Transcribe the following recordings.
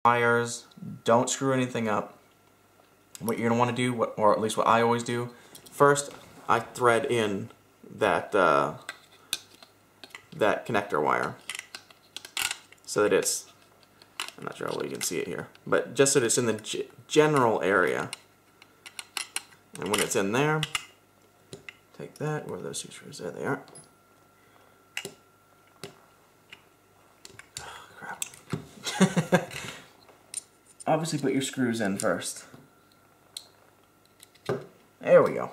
wires, don't screw anything up. What you're going to want to do, or at least what I always do, first I thread in that that connector wire so that it's, I'm not sure how well you can see it here, but just so that it's in the general area. And when it's in there, take that, where are those two screws? There they are. Oh, crap. Obviously put your screws in first. There we go.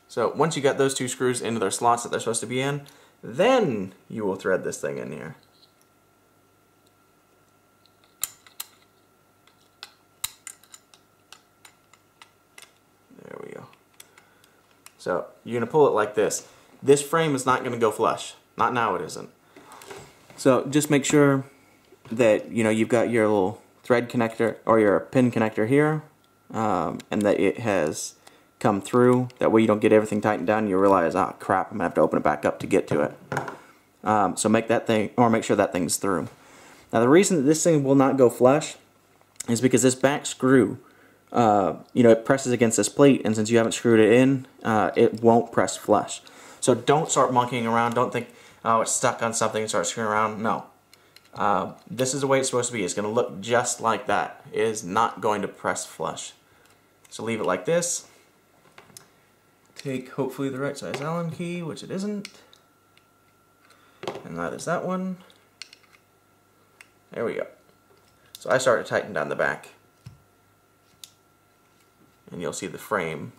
So once you got those two screws into their slots that they're supposed to be in, then you will thread this thing in here. There we go. So you're going to pull it like this. This frame is not going to go flush. Not now, it isn't. So just make sure that you've got your little thread connector or your pin connector here, and that it has come through. That way you don't get everything tightened down and you realize, oh crap, I'm gonna have to open it back up to get to it. So make that thing, or make sure that thing's through. Now the reason that this thing will not go flush is because this back screw, it presses against this plate, and since you haven't screwed it in, it won't press flush. So don't start monkeying around. Don't think, oh, it's stuck on something and start screwing around. No. This is the way it's supposed to be. It's going to look just like that. It is not going to press flush. So leave it like this. Take hopefully the right size Allen key, which it isn't. And that is that one. There we go. So I start to tighten down the back. And you'll see the frame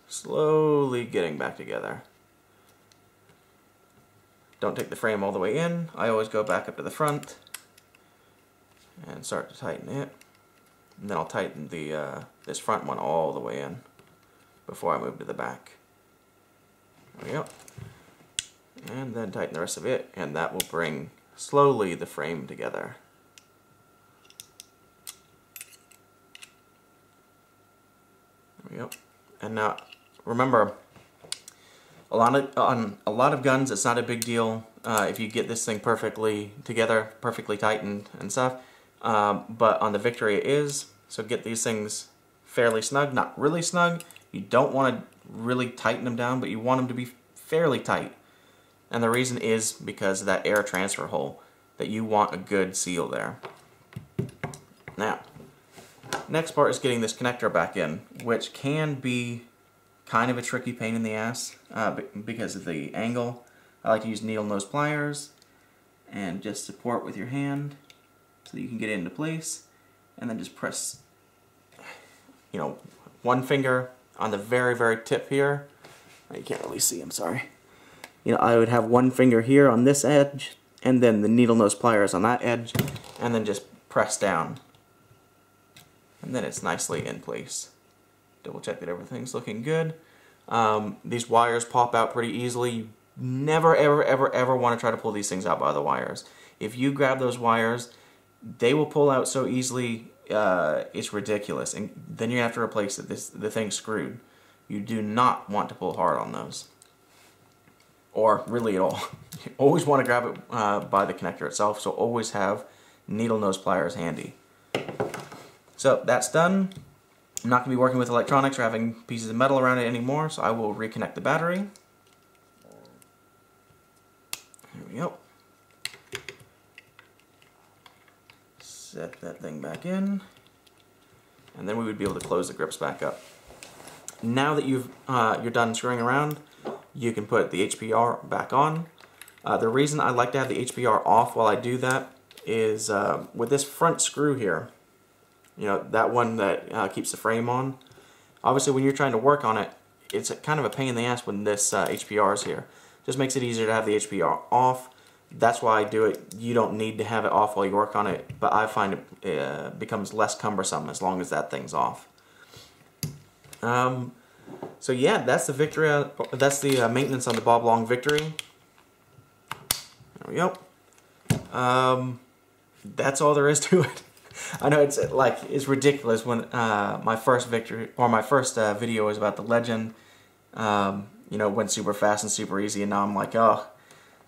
slowly getting back together. Don't take the frame all the way in. I always go back up to the front and start to tighten it. And then I'll tighten the this front one all the way in before I move to the back. There we go. And then tighten the rest of it, and that will bring slowly the frame together. There we go. And now remember, on a lot of guns, it's not a big deal if you get this thing perfectly together, perfectly tightened and stuff. But on the Victory it is. So get these things fairly snug, not really snug. You don't want to really tighten them down, but you want them to be fairly tight. And the reason is because of that air transfer hole, that you want a good seal there. Now, next part is getting this connector back in, which can be kind of a tricky pain in the ass because of the angle. I like to use needle nose pliers and just support with your hand so that you can get it into place, and then just press, one finger on the very, very tip here. You can't really see, I'm sorry. I would have one finger here on this edge, and then the needle nose pliers on that edge, and then just press down. And then it's nicely in place. Double check that everything's looking good. These wires pop out pretty easily. You never, ever, ever, ever want to try to pull these things out by the wires. If you grab those wires, they will pull out so easily, it's ridiculous. And then you have to replace it. The thing's screwed. You do not want to pull hard on those. Or really at all. You always want to grab it by the connector itself, so always have needle nose pliers handy. So that's done. I'm not going to be working with electronics or having pieces of metal around it anymore, so I will reconnect the battery. There we go. Set that thing back in, and then we would be able to close the grips back up. Now that you're done screwing around, you can put the HPR back on. The reason I like to have the HPR off while I do that is with this front screw here, that one that keeps the frame on. Obviously when you're trying to work on it, it's kind of a pain in the ass when this HPR is here. Just makes it easier to have the HPR off. That's why I do it. You don't need to have it off while you work on it, but I find it becomes less cumbersome as long as that thing's off. So yeah, that's the Victory. That's the maintenance on the Bob Long Victory. There we go. That's all there is to it. I know it's ridiculous when my first Victory, or my first video was about the Legend. Went super fast and super easy, and now I'm like, oh,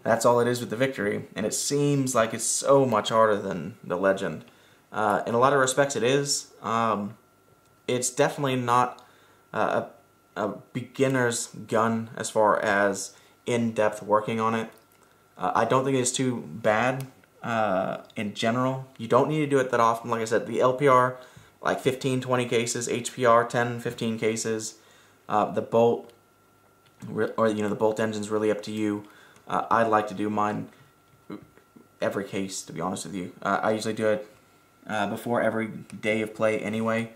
that's all it is with the Victory, and it seems like it's so much harder than the Legend. In a lot of respects, it is. It's definitely not a beginner's gun as far as in-depth working on it. I don't think it's too bad in general. You don't need to do it that often. Like I said, the LPR, like 15, 20 cases, HPR, 10, 15 cases. The bolt, or the bolt engine's really up to you. I like to do mine every case, to be honest with you. I usually do it before every day of play anyway,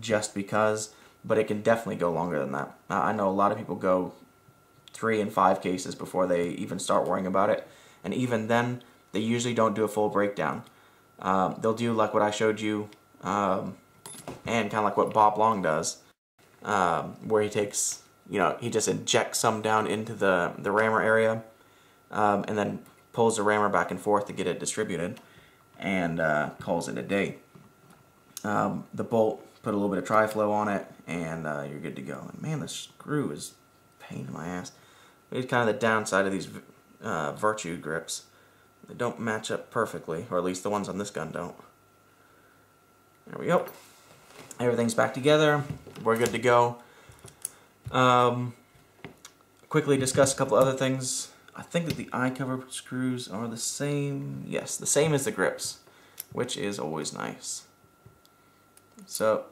just because, but it can definitely go longer than that. I know a lot of people go 3 and 5 cases before they even start worrying about it, and even then, they usually don't do a full breakdown. They'll do like what I showed you, and kind of like what Bob Long does, where he takes, he just injects some down into the rammer area, and then pulls the rammer back and forth to get it distributed, and calls it a day. The bolt, put a little bit of tri-flow on it, and you're good to go. And man, the screw is a pain in my ass. It's kind of the downside of these Virtue grips. They don't match up perfectly, or at least the ones on this gun don't. There we go. Everything's back together. We're good to go. Quickly discuss a couple other things. I think that the eye cover screws are the same. Yes, the same as the grips, which is always nice. So,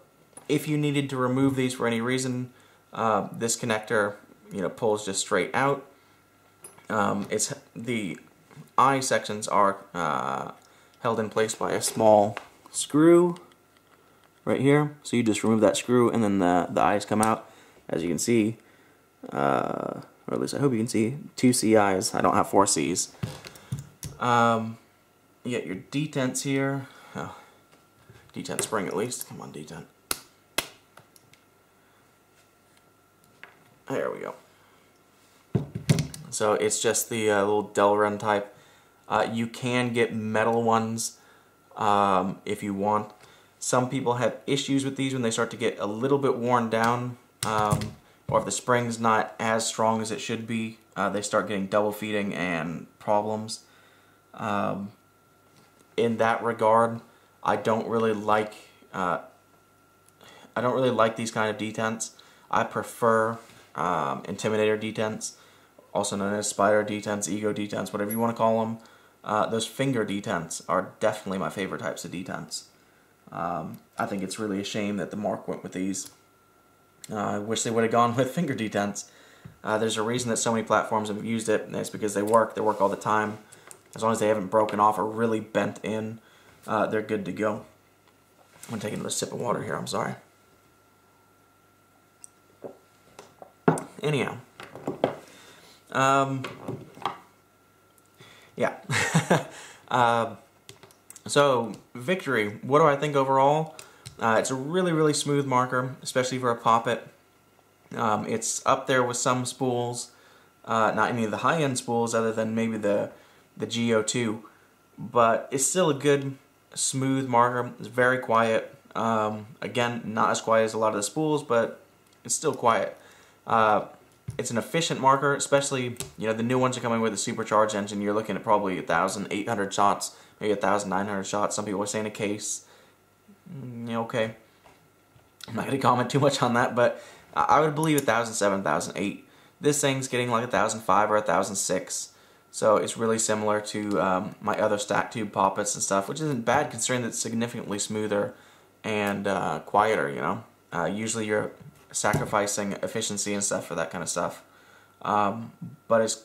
if you needed to remove these for any reason, this connector, pulls just straight out. It's the eye sections are held in place by a small screw right here. So you just remove that screw, and then the eyes come out. As you can see, or at least I hope you can see, 2 C eyes. I don't have 4 C's. You get your detents here. Oh, detent spring at least. Come on, detent. There we go. So it's just the little Delrin type. You can get metal ones if you want. Some people have issues with these when they start to get a little bit worn down, or if the spring's not as strong as it should be, they start getting double feeding and problems. In that regard, I don't really like these kind of detents. I prefer Intimidator detents, also known as Spider detents, Ego detents, whatever you want to call them. Those finger detents are definitely my favorite types of detents. I think it's really a shame that the Mark went with these. I wish they would have gone with finger detents. There's a reason that so many platforms have used it, and it's because they work all the time. As long as they haven't broken off or really bent in, they're good to go. I'm taking another sip of water here, I'm sorry. Anyhow. Yeah. So, Victory, what do I think overall? It's a really, really smooth marker, especially for a poppet. It's up there with some spools, not any of the high-end spools other than maybe the GO2, but it's still a good, smooth marker. It's very quiet. Again, not as quiet as a lot of the spools, but it's still quiet. It's an efficient marker, especially, the new ones are coming with a supercharged engine. You're looking at probably 1,800 shots, maybe 1,900 shots. Some people are saying a case. Okay. I'm not going to comment too much on that, but I would believe 1,007, 1,008. This thing's getting like 1,005 or 1,006. So it's really similar to my other stack tube poppets and stuff, which isn't bad considering that it's significantly smoother and quieter, Usually you're sacrificing efficiency and stuff for that kind of stuff. But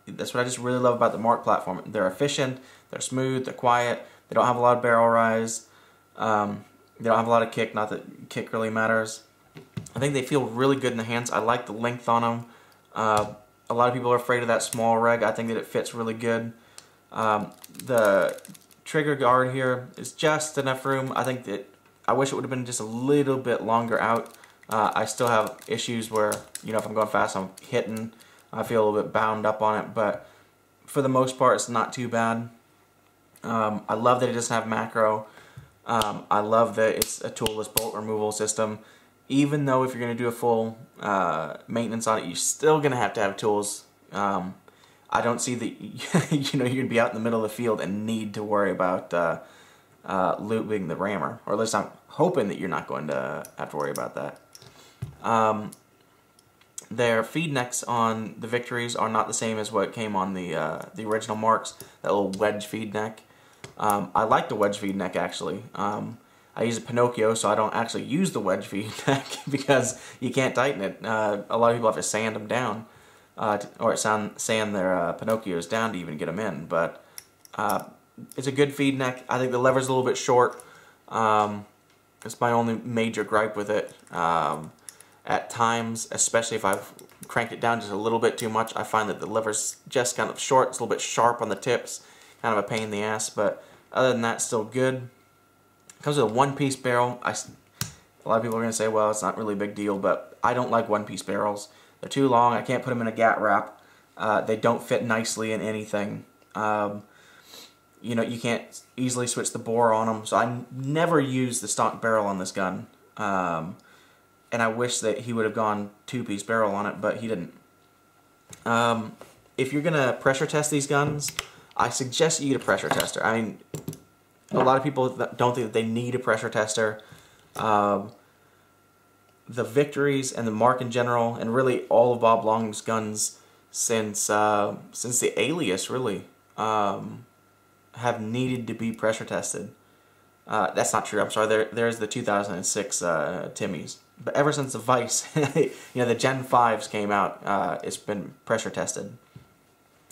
that's what I just really love about the Mark platform. They're efficient, they're smooth, they're quiet, they don't have a lot of barrel rise, they don't have a lot of kick, not that kick really matters. I think they feel really good in the hands. I like the length on them. A lot of people are afraid of that small reg. I think that it fits really good. The trigger guard here is just enough room. I think that I wish it would have been just a little bit longer out. I still have issues where, if I'm going fast, I'm hitting. I feel a little bit bound up on it, but for the most part, it's not too bad. I love that it doesn't have macro. I love that it's a toolless bolt removal system. Even though if you're going to do a full maintenance on it, you're still going to have tools. I don't see that you're going to be out in the middle of the field and need to worry about lubing the rammer, or at least I'm hoping that you're not going to have to worry about that. Their feed necks on the Victories are not the same as what came on the original Marks, that little wedge feed neck. I like the wedge feed neck actually. I use a Pinocchio, so I don't actually use the wedge feed neck because you can't tighten it. A lot of people have to sand them down, or sand their Pinocchios down to even get them in. But it's a good feed neck. I think the lever's a little bit short. It's my only major gripe with it. At times, especially if I've cranked it down just a little bit too much, I find that the lever's just kind of short. It's a little bit sharp on the tips, kind of a pain in the ass. But other than that, still good. It comes with a one-piece barrel. A lot of people are going to say, well, it's not really a big deal, but I don't like one-piece barrels. They're too long. I can't put them in a gat wrap. They don't fit nicely in anything. You know, you can't easily switch the bore on them, so I never use the stock barrel on this gun. And I wish that he would have gone two-piece barrel on it, but he didn't. If you're going to pressure test these guns, I suggest you get a pressure tester. I mean, a lot of people don't think that they need a pressure tester. The Victories and the Mark in general, and really all of Bob Long's guns since the Alias, really, have needed to be pressure tested. That's not true. I'm sorry. There's the 2006 Timmies. But ever since the Vice, you know, the Gen 5s came out, it's been pressure tested.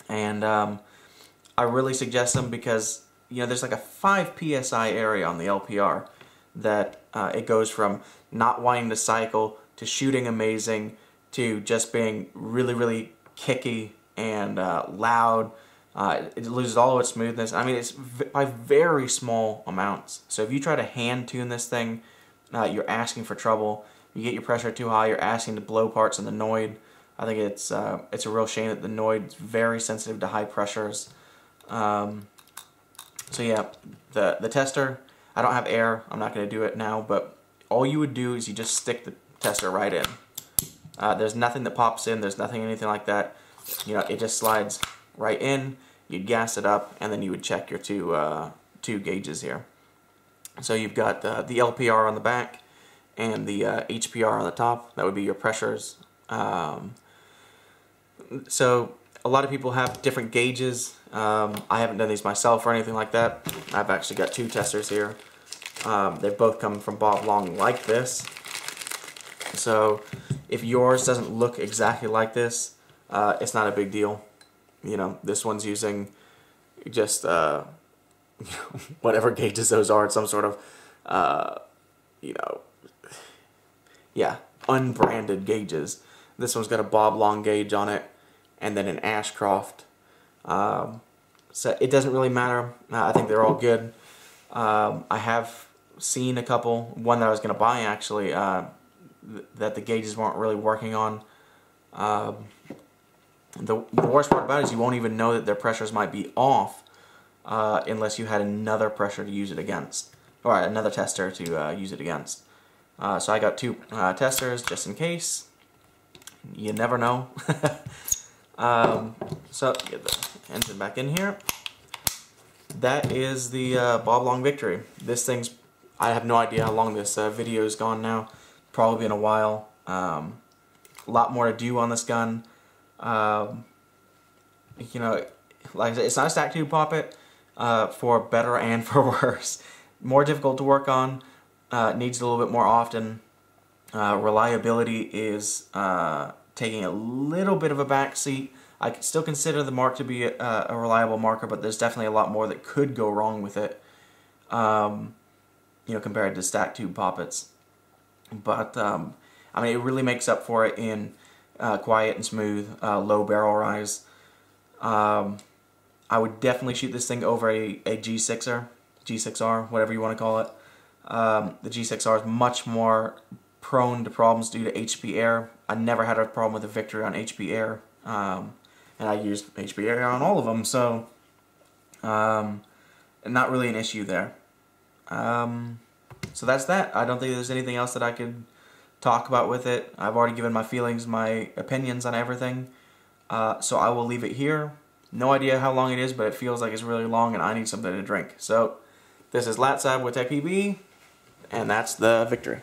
And I really suggest them because, you know, there's like a 5 PSI area on the LPR that it goes from not wanting to cycle to shooting amazing to just being really, really kicky and loud. It loses all of its smoothness. I mean, it's by very small amounts. So if you try to hand tune this thing, you're asking for trouble. You get your pressure too high, you're asking to blow parts in the Noid. I think it's a real shame that the Noid's very sensitive to high pressures. So yeah, the tester, I don't have air, I'm not going to do it now, but all you would do is you just stick the tester right in. There's nothing that pops in, there's anything like that. You know, it just slides right in, you'd gas it up, and then you would check your two gauges here. So you've got the LPR on the back and the HPR on the top. That would be your pressures. So a lot of people have different gauges. I haven't done these myself or anything like that. I've actually got two testers here. They both come from Bob Long like this. So if yours doesn't look exactly like this, it's not a big deal. You know, this one's using just whatever gauges those are. It's some sort of, you know, yeah, unbranded gauges. This one's got a Bob Long gauge on it, and then an Ashcroft. So it doesn't really matter. I think they're all good. I have seen a couple, one that I was going to buy actually, that the gauges weren't really working on. The worst part about it is you won't even know that their pressures might be off unless you had another pressure to use it against, or another tester to use it against. So I got two testers just in case. You never know. So get the engine back in here. That is the Bob Long Victory. This thing's, I have no idea how long this video's gone now. Probably been a while. A lot more to do on this gun. You know, like I said, it's not a stack tube poppet, for better and for worse. More difficult to work on, needs a little bit more often. Reliability is taking a little bit of a back seat. I still consider the Mark to be a reliable marker, but there's definitely a lot more that could go wrong with it, you know, compared to stack tube poppets. But I mean, it really makes up for it in quiet and smooth, low barrel rise. I would definitely shoot this thing over a G6R, G6R, whatever you want to call it. The G6R is much more prone to problems due to HP air. I never had a problem with a Victory on HP air, and I used HP air on all of them, so not really an issue there. So that's that. I don't think there's anything else that I could talk about with it. I've already given my feelings, my opinions on everything, so I will leave it here. No idea how long it is, but it feels like it's really long and I need something to drink. So This is lat side with Tech PB, and that's the victory.